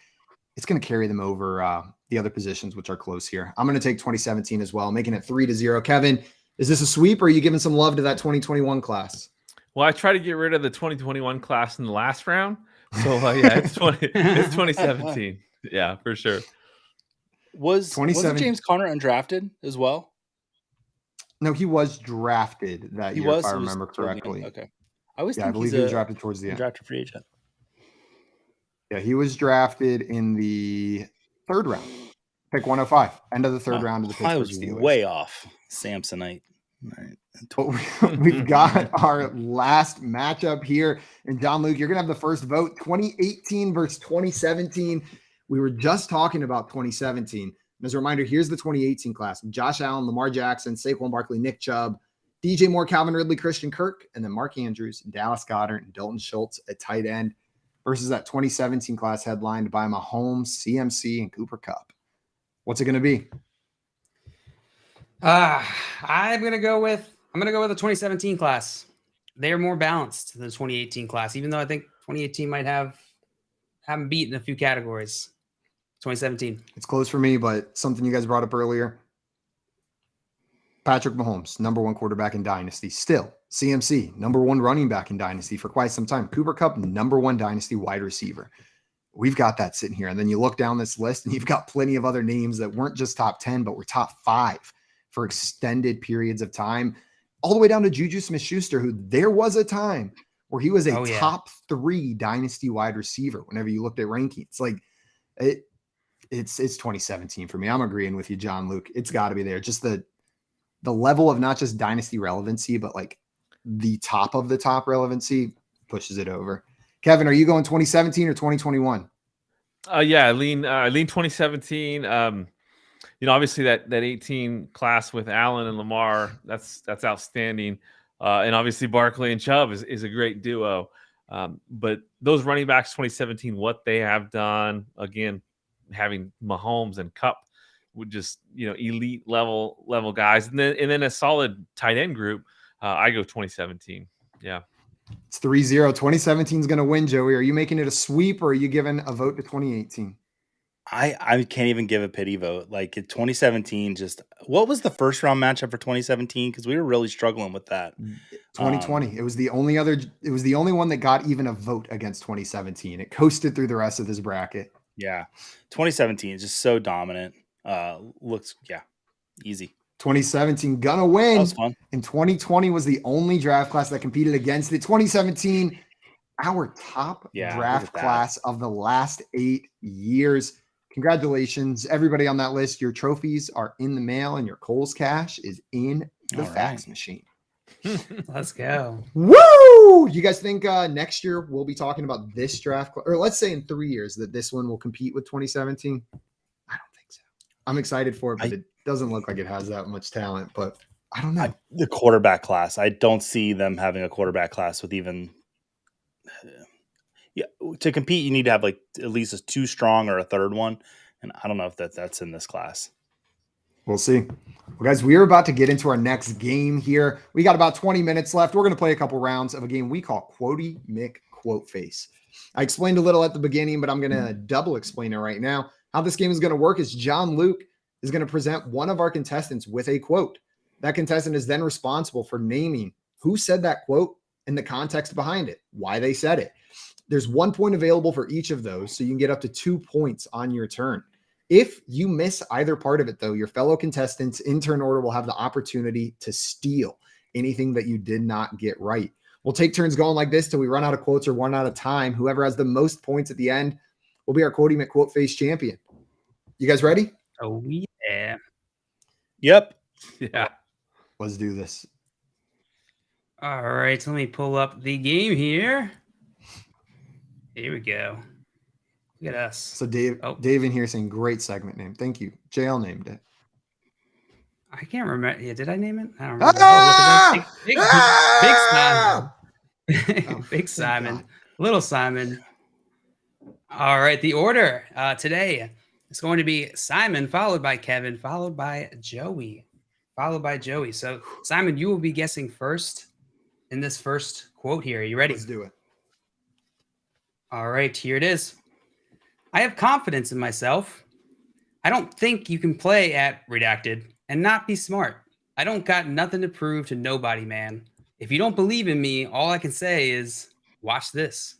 It's going to carry them over the other positions, which are close here. I'm going to take 2017 as well, making it 3-0. Kevin, is this a sweep or are you giving some love to that 2021 class? Well, I try to get rid of the 2021 class in the last round. So, yeah, it's 2017. Yeah, for sure. Wasn't James Conner undrafted as well? No, he was drafted that year, if I remember correctly. Okay. I believe he was drafted towards the end. Drafted free agent. Yeah, he was drafted in the 3rd round. Pick 105. End of the 3rd round of the Pittsburgh I was Steelers. way off. Samsonite. Right. We've got our last matchup here. And John Luke, you're going to have the first vote. 2018 versus 2017. We were just talking about 2017. And as a reminder, here's the 2018 class. Josh Allen, Lamar Jackson, Saquon Barkley, Nick Chubb, DJ Moore, Calvin Ridley, Christian Kirk, and then Mark Andrews, Dallas Goedert, and Dalton Schultz at tight end versus that 2017 class headlined by Mahomes, CMC, and Cooper Kupp. What's it going to be? I'm gonna go with the 2017 class. They're more balanced than the 2018 class, even though I think 2018 might have them beat in a few categories. 2017. It's close for me, but something you guys brought up earlier. Patrick Mahomes, number 1 quarterback in Dynasty. Still, CMC, number 1 running back in Dynasty for quite some time. Cooper Kupp, number 1 Dynasty wide receiver. We've got that sitting here. And then you look down this list and you've got plenty of other names that weren't just top 10, but were top 5 for extended periods of time, all the way down to Juju Smith-Schuster, who there was a time where he was a top 3 Dynasty wide receiver whenever you looked at rankings. It's 2017 for me. I'm agreeing with you, John Luke. It's got to be there. Just the level of not just Dynasty relevancy, but the top of the top relevancy pushes it over. Kevin, are you going 2017 or 2021? Yeah, I lean 2017. Obviously that 18 class with Allen and Lamar, that's outstanding. And obviously Barkley and Chubb is a great duo. But those running backs 2017, what they have done, again, having Mahomes and Kupp would just, elite level guys. And then a solid tight end group. I go 2017. Yeah. It's 3-0. 2017 is going to win, Joey. Are you making it a sweep or are you giving a vote to 2018? I can't even give a pity vote. 2017, what was the first round matchup for 2017? Because we were really struggling with that. 2020. It was the only one that got even a vote against 2017. It coasted through the rest of this bracket. Yeah. 2017 is just so dominant. Easy. 2017 gonna win. That was fun. And 2020 was the only draft class that competed against it. 2017, our top draft class of the last 8 years. Congratulations, everybody on that list. Your trophies are in the mail and your Kohl's cash is in the fax machine. Let's go. Woo! You guys think next year we'll be talking about this draft, or let's say in 3 years that this one will compete with 2017? I don't think so. I'm excited for it, but it doesn't look like it has that much talent, but I don't know. The quarterback class, I don't see them having a quarterback class with even Yeah, to compete, you need to have like at least a 2 strong or a third one, and I don't know if that's in this class. We'll see. Well, guys, we are about to get into our next game here. We got about 20 minutes left. We're going to play a couple rounds of a game we call Quotey McQuote Face. I explained a little at the beginning, but I'm going to double explain it right now. How this game is going to work is John Luke is going to present one of our contestants with a quote. That contestant is then responsible for naming who said that quote and the context behind it, why they said it. There's 1 point available for each of those, so you can get up to 2 points on your turn. If you miss either part of it, though, your fellow contestants in turn order will have the opportunity to steal anything that you did not get right. We'll take turns going like this till we run out of quotes or run out of time. Whoever has the most points at the end will be our Quotey McQuote Face champion. You guys ready? Oh, yeah. Yep. Yeah. Let's do this. All right, so let me pull up the game here. Here we go. Look at us. So Dave in here saying great segment name. Thank you. JL named it. I can't remember. Yeah, did I name it? I don't remember. Oh, look at that. Big Simon. Big Simon. God. Little Simon. All right, the order today is going to be Simon, followed by Kevin, followed by Joey. So, Simon, you will be guessing first in this first quote here. Are you ready? Let's do it. All right, here it is. I have confidence in myself. I don't think you can play at redacted and not be smart. I don't got nothing to prove to nobody, man. If you don't believe in me, all I can say is watch this.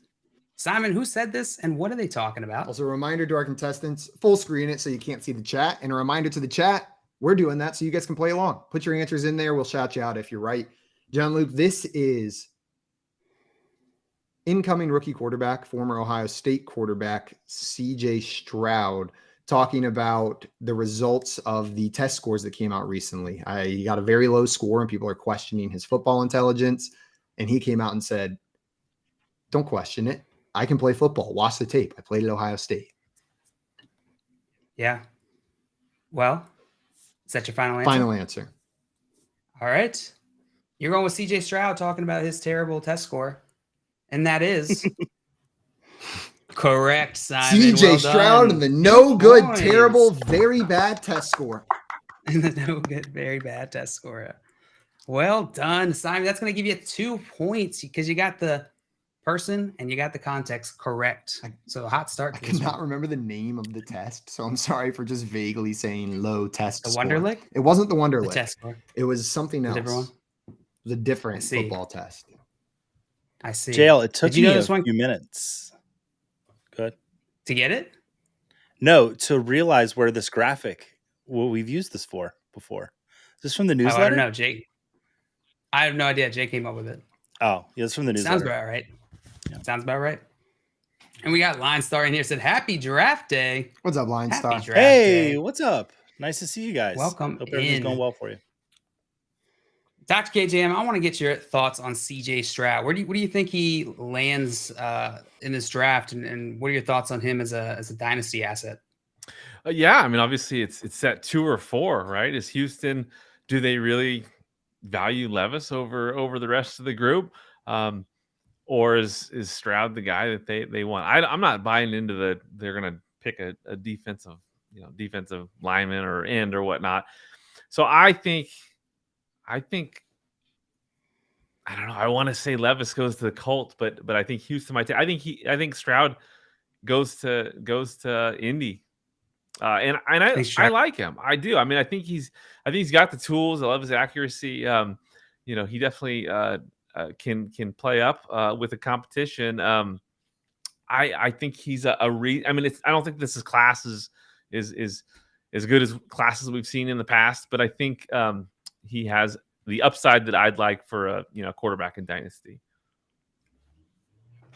Simon, who said this and what are they talking about? Also, a reminder to our contestants, full screen it so you can't see the chat. And a reminder to the chat, we're doing that so you guys can play along. Put your answers in there. We'll shout you out if you're right. John Luke, this is incoming rookie quarterback, former Ohio State quarterback, CJ Stroud, talking about the results of the test scores that came out recently. He got a very low score and people are questioning his football intelligence. And he came out and said, don't question it. I can play football. Watch the tape. I played at Ohio State. Yeah. Well, is that your final answer? Final answer. All right. You're going with CJ Stroud talking about his terrible test score. And that is correct, Simon. CJ Stroud and the no good, terrible, very bad test score. And the no good, very bad test score. Well done, Simon. That's going to give you 2 points because you got the person and you got the context correct. So a hot start. I cannot remember the name of the test, so I'm sorry for just vaguely saying low test the score. Wonderlic? It wasn't the Wonderlic. The test score. It was something else. It was a different football test. I see. JL, it took me a few minutes. Good. To get it? No, to realize where this graphic, what we've used this for before. Is this from the newsletter? I don't know, Jake. I have no idea. Jake came up with it. Oh, yeah, it's from the newsletter. Sounds about right. Yeah. Sounds about right. And we got Line Star in here. Said, happy draft day. What's up, Line Star? Hey, what's up? Nice to see you guys. Welcome. Hope everything's going well for you. Dr. KJM, I want to get your thoughts on CJ Stroud. Where do you think he lands in this draft, and what are your thoughts on him as a dynasty asset? Yeah, I mean, obviously it's at 2 or 4, right? Is Houston? Do they really value Levis over the rest of the group, or is Stroud the guy that they want? I'm not buying into they're going to pick a defensive lineman or end or whatnot. So I think I don't know. I want to say Levis goes to the Colts, but I think Houston might take. I think Stroud goes to Indy, and I like him. I do. I mean, I think he's got the tools. I love his accuracy. He definitely can play up with the competition. I think he's I don't think this class is as good as classes we've seen in the past, but I think he has the upside that I'd like for a quarterback in dynasty.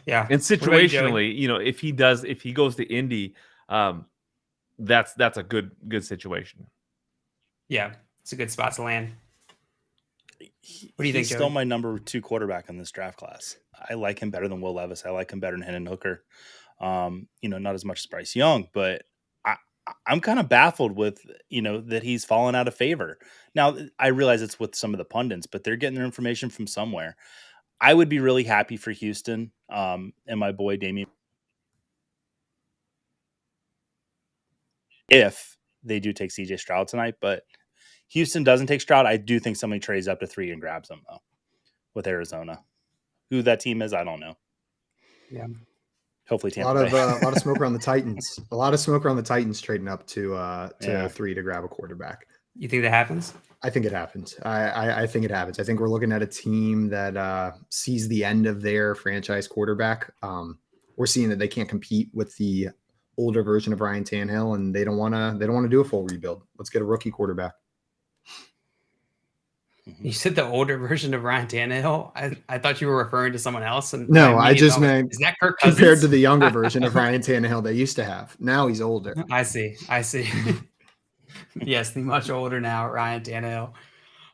Yeah, and situationally, if he goes to Indy, that's a good situation. Yeah, it's a good spot to land. What do you think? He's still my number 2 quarterback in this draft class. I like him better than Will Levis. I like him better than Hendon Hooker. Not as much as Bryce Young, but I'm kind of baffled with, that he's fallen out of favor. Now, I realize it's with some of the pundits, but they're getting their information from somewhere. I would be really happy for Houston and my boy Damian if they do take CJ Stroud tonight. But Houston doesn't take Stroud. I do think somebody trades up to 3 and grabs him, though, with Arizona. Who that team is, I don't know. Yeah. Hopefully A Tampa lot Bay. of smoke around the Titans. A lot of smoke around the Titans trading up to 3 to grab a quarterback. You think that happens? I think it happens. I think it happens. I think we're looking at a team that sees the end of their franchise quarterback. We're seeing that they can't compete with the older version of Ryan Tannehill, and they don't want to do a full rebuild. Let's get a rookie quarterback. You said the older version of Ryan Tannehill. I thought you were referring to someone else. And No, I just meant is that Kirk Cousins? Compared to the younger version of Ryan Tannehill they used to have. Now he's older. I see. Yes, the much older now, Ryan Tannehill.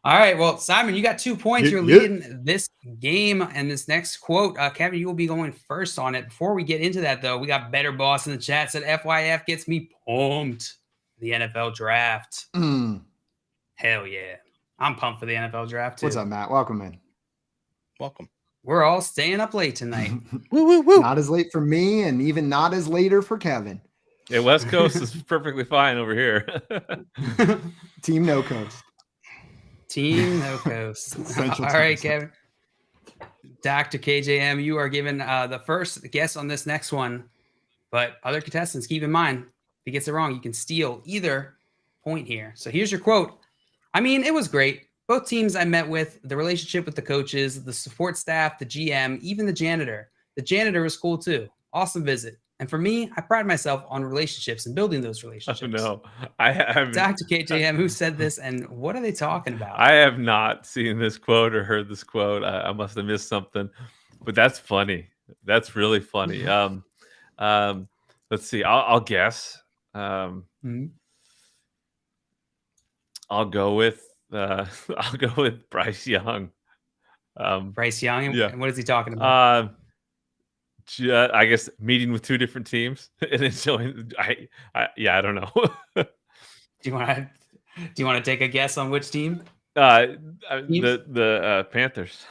All right. Well, Simon, you got 2 points. You're leading this game and this next quote. Kevin, you will be going first on it. Before we get into that, though, we got Bettor Boss in the chat said FYF gets me pumped. The NFL draft. Hell yeah. I'm pumped for the NFL draft, too. What's up, Matt? Welcome in. Welcome. We're all staying up late tonight. Woo, woo, woo. Not as late for me, and even not as later for Kevin. Yeah, West Coast is perfectly fine over here. Team No Coast. Team No Coast. All right, Kevin. Dr. KJM, you are given the first guess on this next one. But other contestants, keep in mind, if he gets it wrong, you can steal either point here. So here's your quote. I mean, it was great. Both teams I met with, the relationship with the coaches, the support staff, the GM, even the janitor. The janitor was cool too. Awesome visit. And for me, I pride myself on relationships and building those relationships. Oh, no. I have Dr. KJM, who said this, and what are they talking about? I have not seen this quote or heard this quote. I must have missed something, but that's funny. That's really funny. Let's see. I'll guess. I'll go with Bryce Young. Bryce Young. Yeah. And what is he talking about? I guess meeting with 2 different teams and then showing. I don't know. Do you want to take a guess on which team? The Panthers.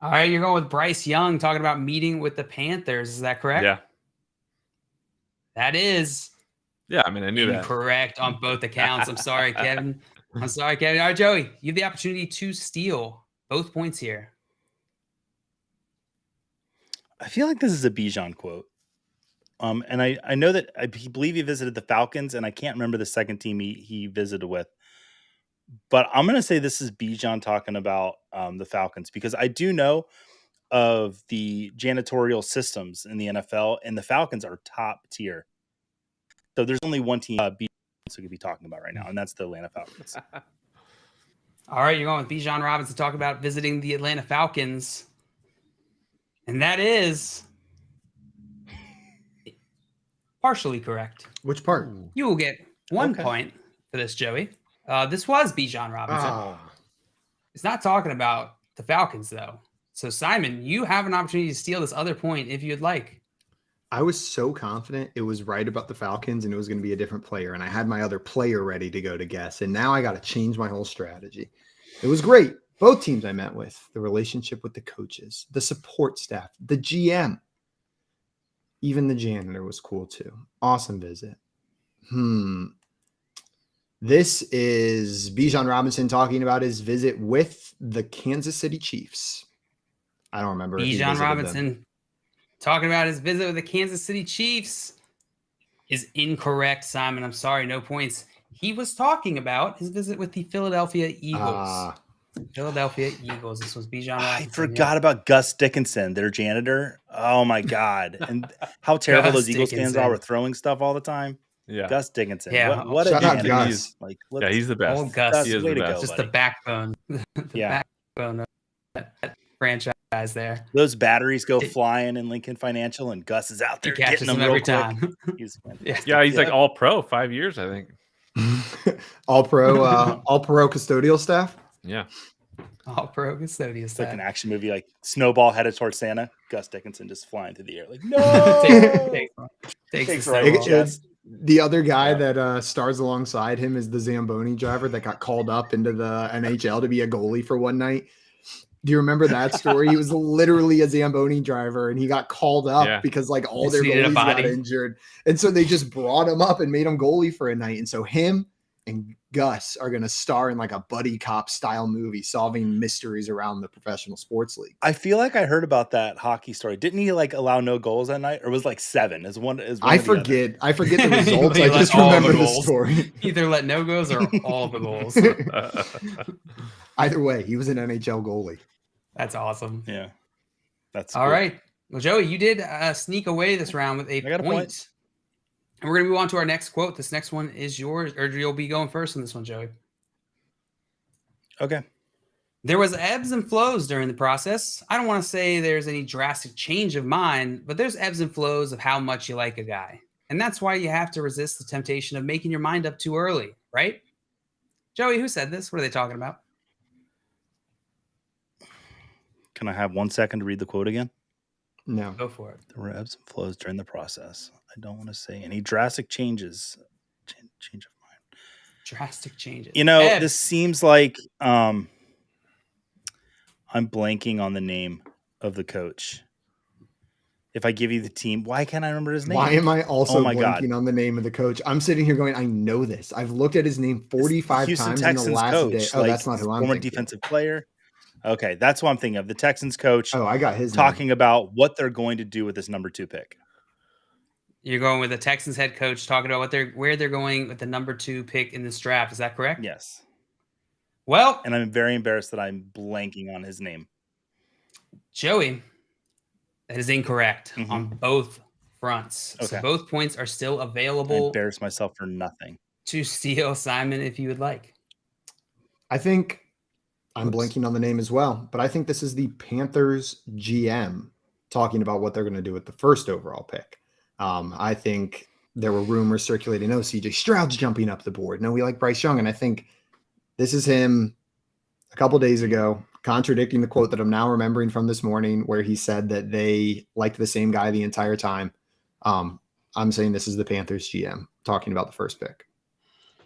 All right, you're going with Bryce Young talking about meeting with the Panthers. Is that correct? Yeah. That is. Yeah, I mean, I knew that. Incorrect on both accounts. I'm sorry, Kevin. All right, Joey, you have the opportunity to steal both points here. I feel like this is a Bijan quote. And I know that I believe he visited the Falcons, and I can't remember the second team he visited with. But I'm going to say this is Bijan talking about the Falcons, because I do know of the janitorial systems in the NFL, and the Falcons are top tier. So there's only one team Bijan could be talking about right now, and that's the Atlanta Falcons. All right, you're going with Bijan Robinson to talk about visiting the Atlanta Falcons. And that is partially correct. Which part? You will get 1 point for this, Joey. This was Bijan Robinson. It's not talking about the Falcons, though. So, Simon, you have an opportunity to steal this other point if you'd like. I was so confident it was right about the Falcons and it was going to be a different player. And I had my other player ready to go to guess. And now I got to change my whole strategy. It was great. Both teams I met with, the relationship with the coaches, the support staff, the GM, even the janitor was cool too. Awesome visit. This is Bijan Robinson talking about his visit with the Kansas City Chiefs. I don't remember. Bijan Robinson talking about his visit with the Kansas City Chiefs is incorrect, Simon. I'm sorry, no points. He was talking about his visit with the Philadelphia Eagles. Philadelphia Eagles. This was Bijan Robinson. I forgot about Gus Dickinson, their janitor. Oh my God. And how terrible those Eagles fans are with throwing stuff all the time. Yeah. Gus Dickinson. Yeah. What a janitor. Gus. He's the best. Old Gus. He is the best. Just the backbone. Backbone of that franchise there. Those batteries go flying in Lincoln Financial, and Gus is out there catches getting them every real time. Quick. He's he's like all pro, 5 years, I think. all pro custodial staff. Yeah. All pro custodial It's staff. like an action movie, like Snowball headed towards Santa. Gus Dickinson just flying through the air, like no. Takes the other guy that stars alongside him is the Zamboni driver that got called up into the NHL to be a goalie for one night. Do you remember that story? He was literally a Zamboni driver, and he got called up because like all their goalies got injured, and so they just brought him up and made him goalie for a night. And so him and Gus are going to star in like a buddy cop style movie, solving mysteries around the professional sports league. I feel like I heard about that hockey story. Didn't he like allow no goals that night, or was like 7? I forget the results. I just remember the story. Either let no goals or all the goals. Either way, he was an NHL goalie. That's awesome. Yeah, that's all right. Well, Joey, you did sneak away this round with a point. And we're going to move on to our next quote. This next one is yours, or you'll be going first on this one, Joey. Okay. There was ebbs and flows during the process. I don't want to say there's any drastic change of mind, but there's ebbs and flows of how much you like a guy. And that's why you have to resist the temptation of making your mind up too early, right? Joey, who said this? What are they talking about? Can I have 1 second to read the quote again? No. Go for it. There were ebbs and flows during the process. I don't want to say any drastic changes. Change of mind. Drastic changes. You know, this seems like I'm blanking on the name of the coach. If I give you the team, why can't I remember his name? Why am I also blanking on the name of the coach? I'm sitting here going, I know this. I've looked at his name 45 times Texans in the last coach, day. Oh, that's not who I'm former thinking. Defensive player. Okay, that's what I'm thinking of. The Texans coach. Oh, I got his talking about what they're going to do with this number 2 pick. You're going with the Texans head coach talking about where they're going with the number 2 pick in this draft. Is that correct? Yes. Well, and I'm very embarrassed that I'm blanking on his name. Joey, that is incorrect on both fronts. Okay. So both points are still available. I embarrass myself for nothing. To steal, Simon, if you would like. I think I'm blanking on the name as well, but I think this is the Panthers GM talking about what they're going to do with the first overall pick. I think there were rumors circulating, oh, CJ Stroud's jumping up the board. No, we like Bryce Young. And I think this is him a couple days ago contradicting the quote that I'm now remembering from this morning where he said that they liked the same guy the entire time. I'm saying this is the Panthers GM talking about the first pick.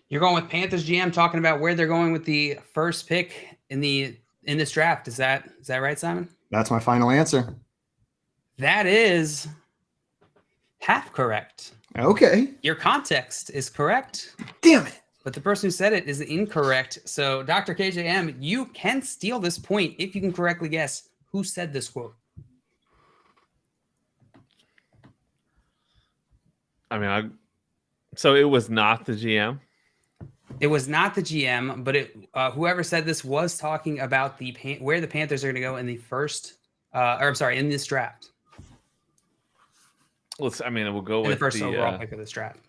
You're going with Panthers GM talking about where they're going with the first pick in this draft. Is that right, Simon? That's my final answer. That is half correct. Okay. Your context is correct. Damn it. But the person who said it is incorrect. So, Dr. KJM, you can steal this point if you can correctly guess who said this quote. I mean, so it was not the GM? It was not the GM, but whoever said this was talking about where the Panthers are going to go in the first, in this draft. We'll go with the first overall pick of this draft.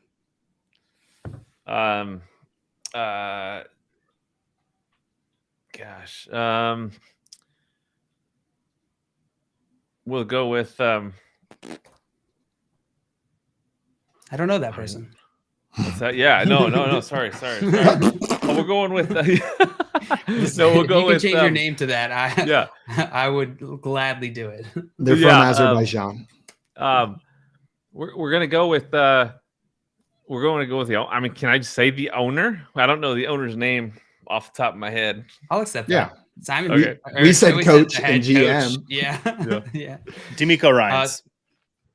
We'll go with. I don't know that person. What's that? Yeah, no. Sorry. Oh, we're going with. No, we'll go with. You can change your name to that. I would gladly do it. They're from Azerbaijan. We're gonna go with. We're going to go with the. I mean, can I just say the owner? I don't know the owner's name off the top of my head. I'll accept that. Yeah, Simon. Okay. We said coach and GM. Coach. Yeah. Yeah. D'Amico Ryans.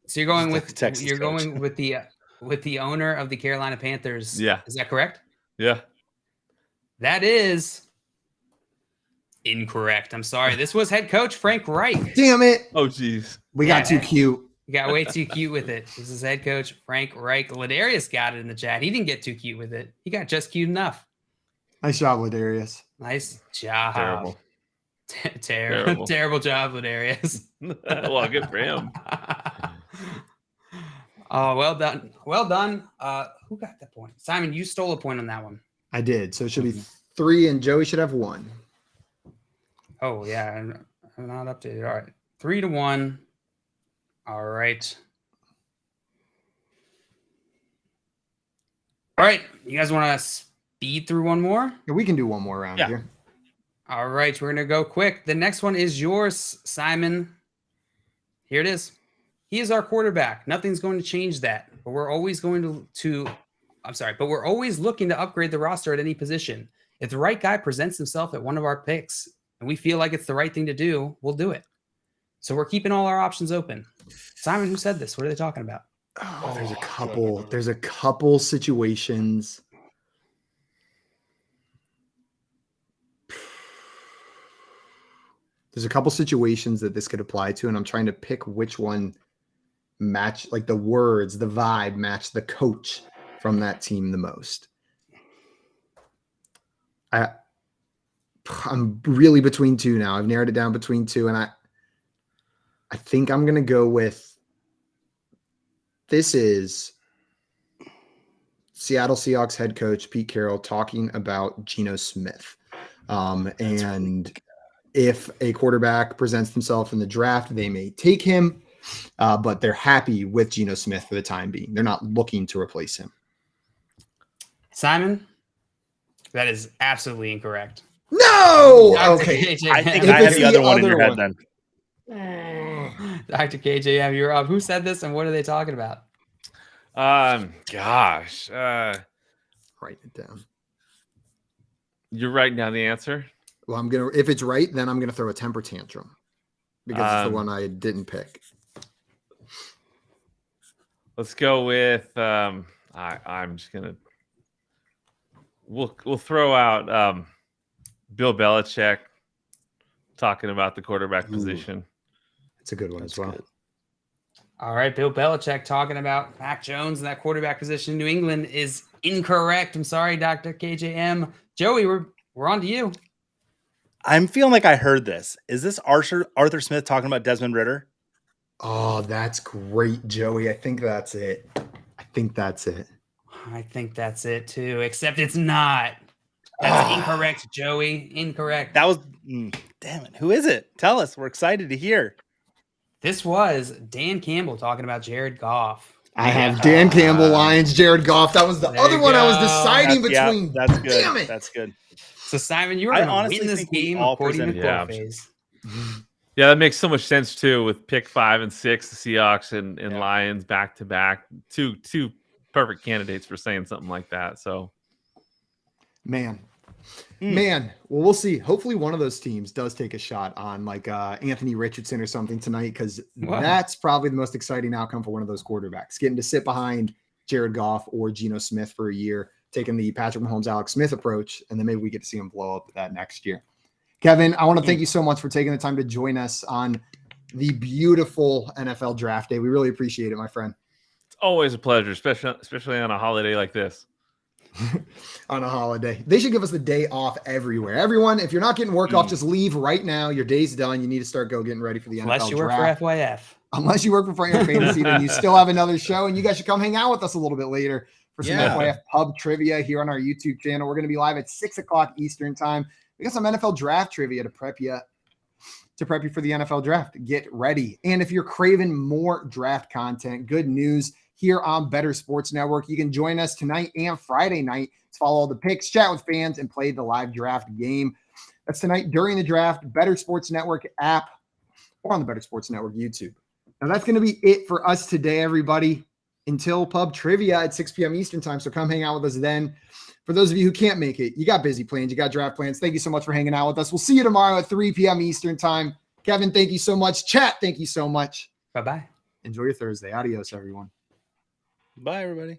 So you're going with Texas coach. Going with the owner of the Carolina Panthers. Yeah. Is that correct? Yeah. That is incorrect. I'm sorry. This was head coach Frank Reich. Damn it. Oh, geez. We got too cute. You got way too cute with it. This is head coach Frank Reich. Ladarius got it in the chat. He didn't get too cute with it. He got just cute enough. Nice job, Ladarius. Nice job. Terrible. Terrible job, Ladarius. Well, good for him. Oh, well done. Well done. Who got that point? Simon, you stole a point on that one. I did. So it should be 3, and Joey should have 1. Oh, yeah. I'm not updated. All right. 3-1. All right. All right. You guys want to speed through one more? Yeah, we can do one more round here. All right. We're going to go quick. The next one is yours, Simon. Here it is. He is our quarterback. Nothing's going to change that. But we're always going but we're always looking to upgrade the roster at any position. If the right guy presents himself at one of our picks, and we feel like it's the right thing to do, we'll do it. So we're keeping all our options open. Simon, who said this? What are they talking about? Oh, there's a couple. There's a couple situations. There's a couple situations that this could apply to, and I'm trying to pick which one match, like the words, the vibe match the coach from that team the most. I'm really between two now. I've narrowed it down between two, and I think I'm going to go with this is Seattle Seahawks head coach Pete Carroll talking about Geno Smith. And if a quarterback presents himself in the draft, they may take him, but they're happy with Geno Smith for the time being. They're not looking to replace him. Simon, that is absolutely incorrect. No! Okay. I think I have the other one in your head then. Dr. KJM, you're up. Who said this and what are they talking about? Gosh. Write it down. You're writing down the answer? Well, if it's right, then I'm gonna throw a temper tantrum because it's the one I didn't pick. Let's go with I'm just gonna we'll throw out Bill Belichick talking about the quarterback position. It's a good one as well. Good. All right, Bill Belichick talking about Mac Jones and that quarterback position in New England is incorrect. I'm sorry, Dr. KJM. Joey, we're on to you. I'm feeling like I heard this. Is this Arthur Smith talking about Desmond Ridder? Oh, that's great, Joey. I think that's it. I think that's it too, except it's not. That's incorrect, Joey. Incorrect. That was damn it. Who is it? Tell us. We're excited to hear. This was Dan Campbell talking about Jared Goff. I have Dan Campbell, Lions, Jared Goff. That was the other one I was deciding between. Yeah, that's good. Damn it. That's good. So, Simon, you are going to win this game of Quotey McQuote phase. Yeah, that makes so much sense too with pick 5 and 6, the Seahawks and Lions back to back. Two perfect candidates for saying something like that. So, man. Well, we'll see. Hopefully one of those teams does take a shot on like Anthony Richardson or something tonight, because that's probably the most exciting outcome for one of those quarterbacks, getting to sit behind Jared Goff or Geno Smith for a year, taking the Patrick Mahomes, Alex Smith approach, and then maybe we get to see him blow up that next year. Kevin, I want to thank you so much for taking the time to join us on the beautiful NFL draft day. We really appreciate it, my friend. It's always a pleasure, especially on a holiday like this. On a holiday. They should give us the day off everywhere. Everyone, if you're not getting work off, just leave right now. Your day's done. You need to start getting ready for the NFL draft. Unless you work for FYF. Unless you work for Frank Fantasy, then you still have another show, and you guys should come hang out with us a little bit later for some FYF pub trivia here on our YouTube channel. We're going to be live at 6:00 Eastern time. We got some NFL draft trivia to prep you for the NFL draft. Get ready. And if you're craving more draft content, good news here on Bettor Sports Network. You can join us tonight and Friday night to follow all the picks, chat with fans, and play the live draft game. That's tonight during the draft, Bettor Sports Network app, or on the Bettor Sports Network YouTube. Now, that's going to be it for us today, everybody, until pub trivia at 6 p.m. Eastern time. So come hang out with us then. For those of you who can't make it, you got busy plans, you got draft plans. Thank you so much for hanging out with us. We'll see you tomorrow at 3 p.m. Eastern time. Kevin, thank you so much. Chat, thank you so much. Bye-bye. Enjoy your Thursday. Adios, everyone. Bye, everybody.